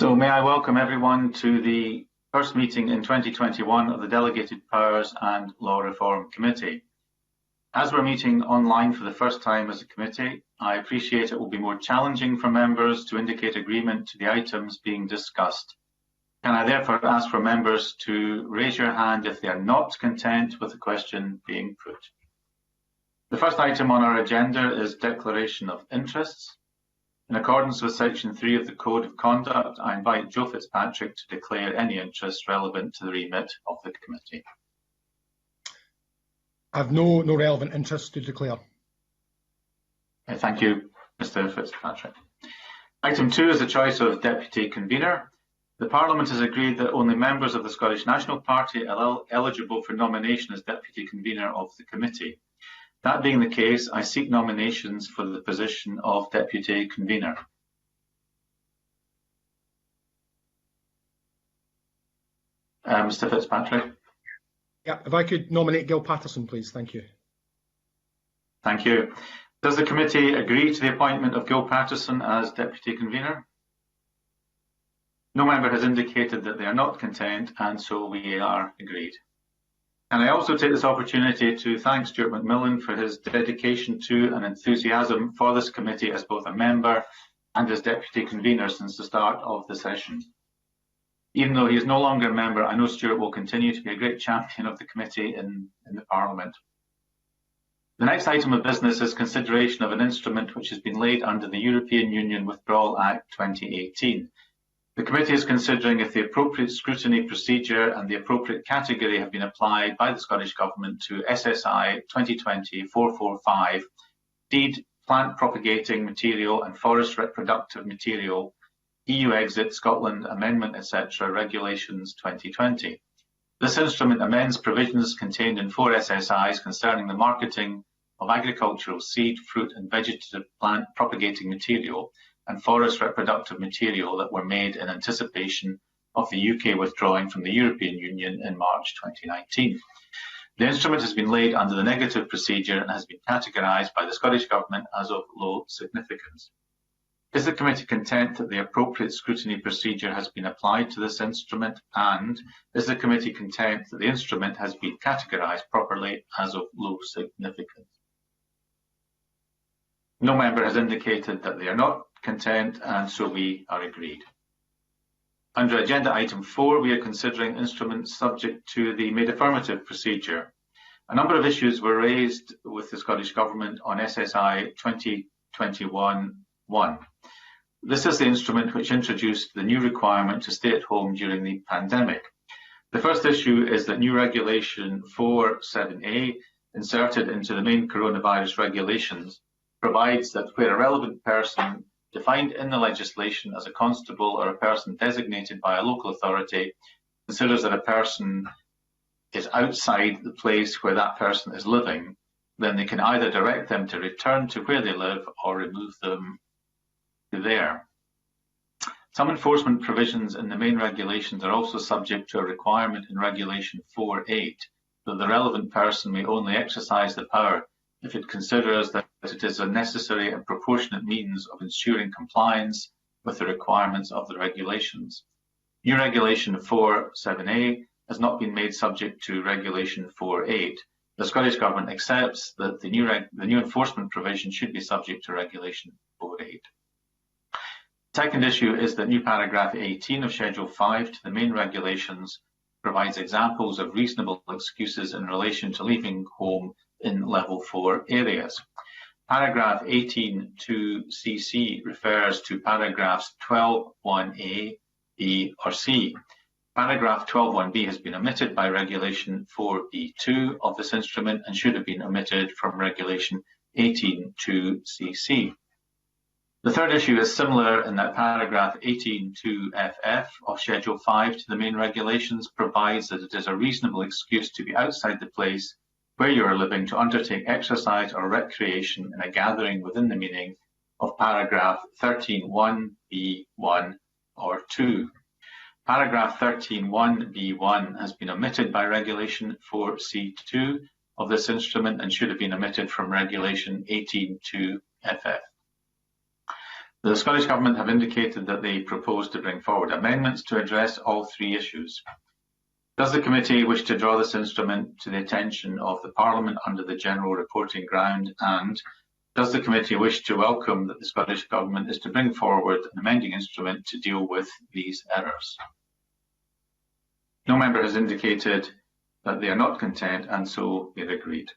So may I welcome everyone to the first meeting in 2021 of the Delegated Powers and Law Reform Committee. As we're meeting online for the first time as a committee, I appreciate it will be more challenging for members to indicate agreement to the items being discussed. Can I therefore ask for members to raise your hand if they are not content with the question being put? The first item on our agenda is Declaration of Interests. In accordance with Section 3 of the Code of Conduct, I invite Joe Fitzpatrick to declare any interest relevant to the remit of the committee. I have no relevant interest to declare. Thank you, Mr. Fitzpatrick. Item 2 is the choice of Deputy Convener. The Parliament has agreed that only members of the Scottish National Party are eligible for nomination as Deputy Convener of the committee. That being the case, I seek nominations for the position of Deputy Convener. Mr. Fitzpatrick. Yeah, if I could nominate Gil Patterson, please. Thank you. Thank you. Does the committee agree to the appointment of Gil Patterson as Deputy Convener? No member has indicated that they are not content, and so we are agreed. And I also take this opportunity to thank Stuart McMillan for his dedication to and enthusiasm for this committee as both a member and as Deputy Convener since the start of the session. Even though he is no longer a member, I know Stuart will continue to be a great champion of the committee in the Parliament. The next item of business is consideration of an instrument which has been laid under the European Union Withdrawal Act 2018. The committee is considering if the appropriate scrutiny procedure and the appropriate category have been applied by the Scottish Government to SSI 2020-445, seed, plant propagating material and forest reproductive material, EU exit, Scotland amendment, etc. Regulations 2020. This instrument amends provisions contained in 4 SSIs concerning the marketing of agricultural seed, fruit and vegetative plant propagating material and forest reproductive material that were made in anticipation of the UK withdrawing from the European Union in March 2019. The instrument has been laid under the negative procedure and has been categorised by the Scottish Government as of low significance. Is the committee content that the appropriate scrutiny procedure has been applied to this instrument, and is the committee content that the instrument has been categorised properly as of low significance? No member has indicated that they are not content, and so we are agreed. Under agenda item 4, we are considering instruments subject to the made affirmative procedure. A number of issues were raised with the Scottish Government on SSI 2021-1. This is the instrument which introduced the new requirement to stay at home during the pandemic. The first issue is that new regulation 4.7a, inserted into the main coronavirus regulations, provides that where a relevant person defined in the legislation as a constable or a person designated by a local authority considers that a person is outside the place where that person is living, then they can either direct them to return to where they live or remove them to there. Some enforcement provisions in the main regulations are also subject to a requirement in Regulation 4.8 that the relevant person may only exercise the power if it considers that it is a necessary and proportionate means of ensuring compliance with the requirements of the regulations. New Regulation 4.7a has not been made subject to Regulation 4.8. The Scottish Government accepts that the new enforcement provision should be subject to Regulation 4.8. The second issue is that new paragraph 18 of Schedule 5 to the main regulations provides examples of reasonable excuses in relation to leaving home in Level 4 areas. Paragraph 18(2)(cc) refers to paragraphs 12(1)(a), (b) or (c). Paragraph 12(1)(b) has been omitted by Regulation 4(b)(2) of this instrument and should have been omitted from Regulation 18(2)(cc). The third issue is similar in that paragraph 18(2)(ff) of Schedule 5 to the main regulations provides that it is a reasonable excuse to be outside the place where you are living to undertake exercise or recreation in a gathering within the meaning of paragraph 13(1)(b)(1) or 2. Paragraph 13(1)(b)(1) has been omitted by Regulation 4(c)(2) of this instrument and should have been omitted from Regulation 18(2)(ff). The Scottish Government have indicated that they propose to bring forward amendments to address all three issues. Does the committee wish to draw this instrument to the attention of the Parliament under the general reporting ground, and does the committee wish to welcome that the Scottish Government is to bring forward an amending instrument to deal with these errors? No member has indicated that they are not content, and so they've agreed.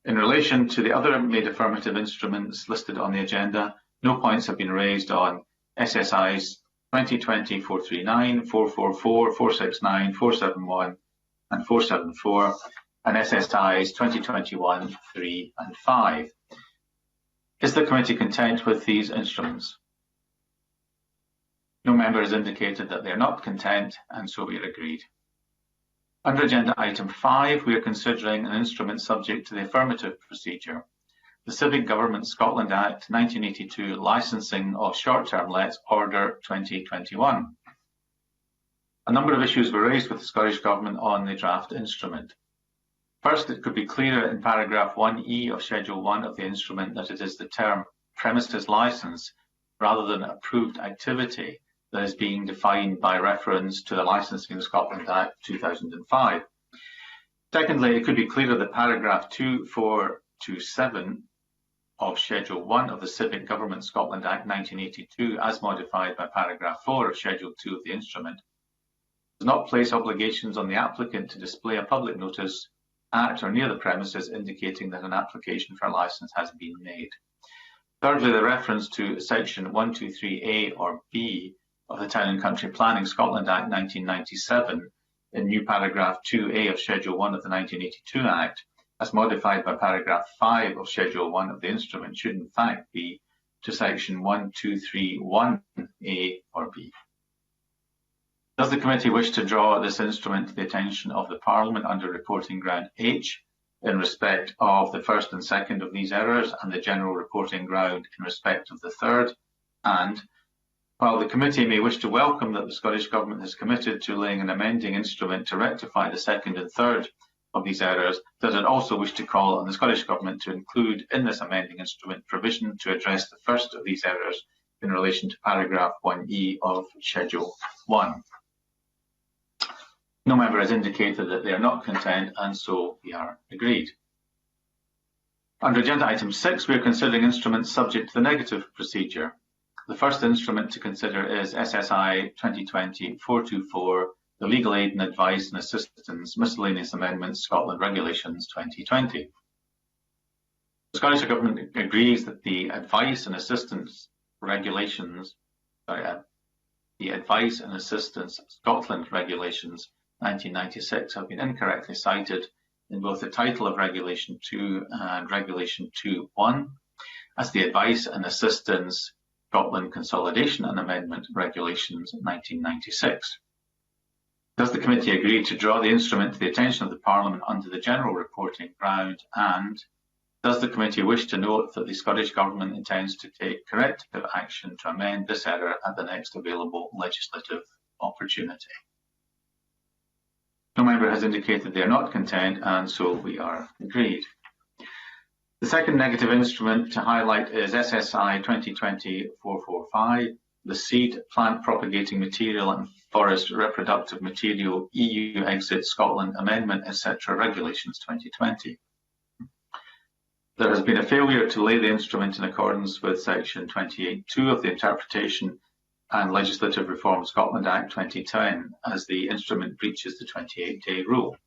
In relation to the other made affirmative instruments listed on the agenda, no points have been raised on SSIs 2020-439, 444, 469, 471 and 474 and SSIs 2021, 3 and 5. Is the committee content with these instruments? No member has indicated that they are not content, and so we are agreed. Under agenda item 5, we are considering an instrument subject to the affirmative procedure. The Civic Government Scotland Act 1982 Licensing of Short-Term Lets Order 2021. A number of issues were raised with the Scottish Government on the draft instrument. First, it could be clearer in paragraph 1E of Schedule 1 of the instrument that it is the term premises licence rather than approved activity that is being defined by reference to the Licensing of Scotland Act 2005. Secondly, it could be clearer that paragraph 2427 of Schedule 1 of the Civic Government Scotland Act 1982, as modified by paragraph 4 of Schedule 2 of the instrument, does not place obligations on the applicant to display a public notice at or near the premises indicating that an application for a licence has been made. Thirdly, the reference to section 123A or B of the Town and Country Planning Scotland Act 1997 in new paragraph 2A of Schedule 1 of the 1982 Act, as modified by paragraph 5 of Schedule 1 of the instrument, should in fact be to section 1231A or B. Does the committee wish to draw this instrument to the attention of the Parliament under reporting ground H in respect of the first and second of these errors, and the general reporting ground in respect of the third? And while the committee may wish to welcome that the Scottish Government has committed to laying an amending instrument to rectify the second and third of these errors, does it also wish to call on the Scottish Government to include in this amending instrument provision to address the first of these errors in relation to paragraph 1E of Schedule 1? No member has indicated that they are not content, and so we are agreed. Under agenda item 6, we are considering instruments subject to the negative procedure. The first instrument to consider is SSI 2020-424, the Legal Aid and Advice and Assistance Miscellaneous Amendments Scotland Regulations 2020. The Scottish Government agrees that the Advice and Assistance Regulations, the Advice and Assistance Scotland Regulations 1996 have been incorrectly cited in both the title of Regulation 2 and Regulation 2.1 as the Advice and Assistance Scotland Consolidation and Amendment Regulations 1996. Does the committee agree to draw the instrument to the attention of the Parliament under the general reporting ground, and does the committee wish to note that the Scottish Government intends to take corrective action to amend this error at the next available legislative opportunity? No member has indicated they are not content, and so we are agreed. The second negative instrument to highlight is SSI 2020-445, the Seed, Plant Propagating Material and Forest Reproductive Material EU Exit Scotland Amendment, etc. Regulations 2020. There has been a failure to lay the instrument in accordance with section 28.2 of the Interpretation and Legislative Reform Scotland Act 2010, as the instrument breaches the 28-day rule.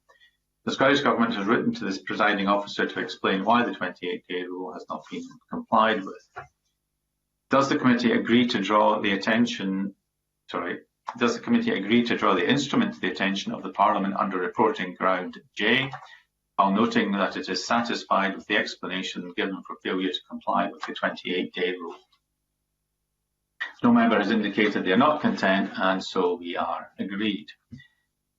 The Scottish Government has written to this presiding officer to explain why the 28-day rule has not been complied with. Does the committee agree to draw the instrument to the attention of the Parliament under reporting ground J, while noting that it is satisfied with the explanation given for failure to comply with the 28-day rule? No member has indicated they are not content, and so we are agreed.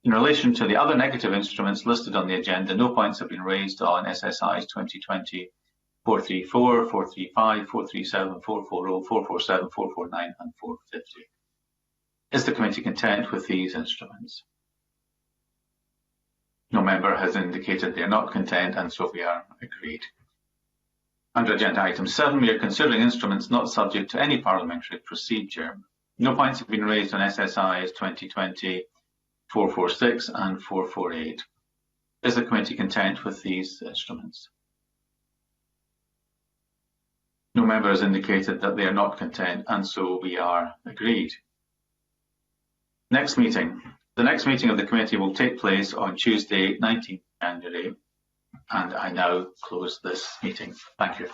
In relation to the other negative instruments listed on the agenda, no points have been raised on SSIs 2020-434, 435, 437, 440, 447, 449 and 450. Is the committee content with these instruments? No member has indicated they are not content, and so we are agreed. Under agenda item 7, we are considering instruments not subject to any parliamentary procedure. No points have been raised on SSIs 2020 446 and 448. Is the committee content with these instruments? No member has indicated that they are not content, and so we are agreed. Next meeting. The next meeting of the committee will take place on Tuesday, 19th January, and I now close this meeting. Thank you.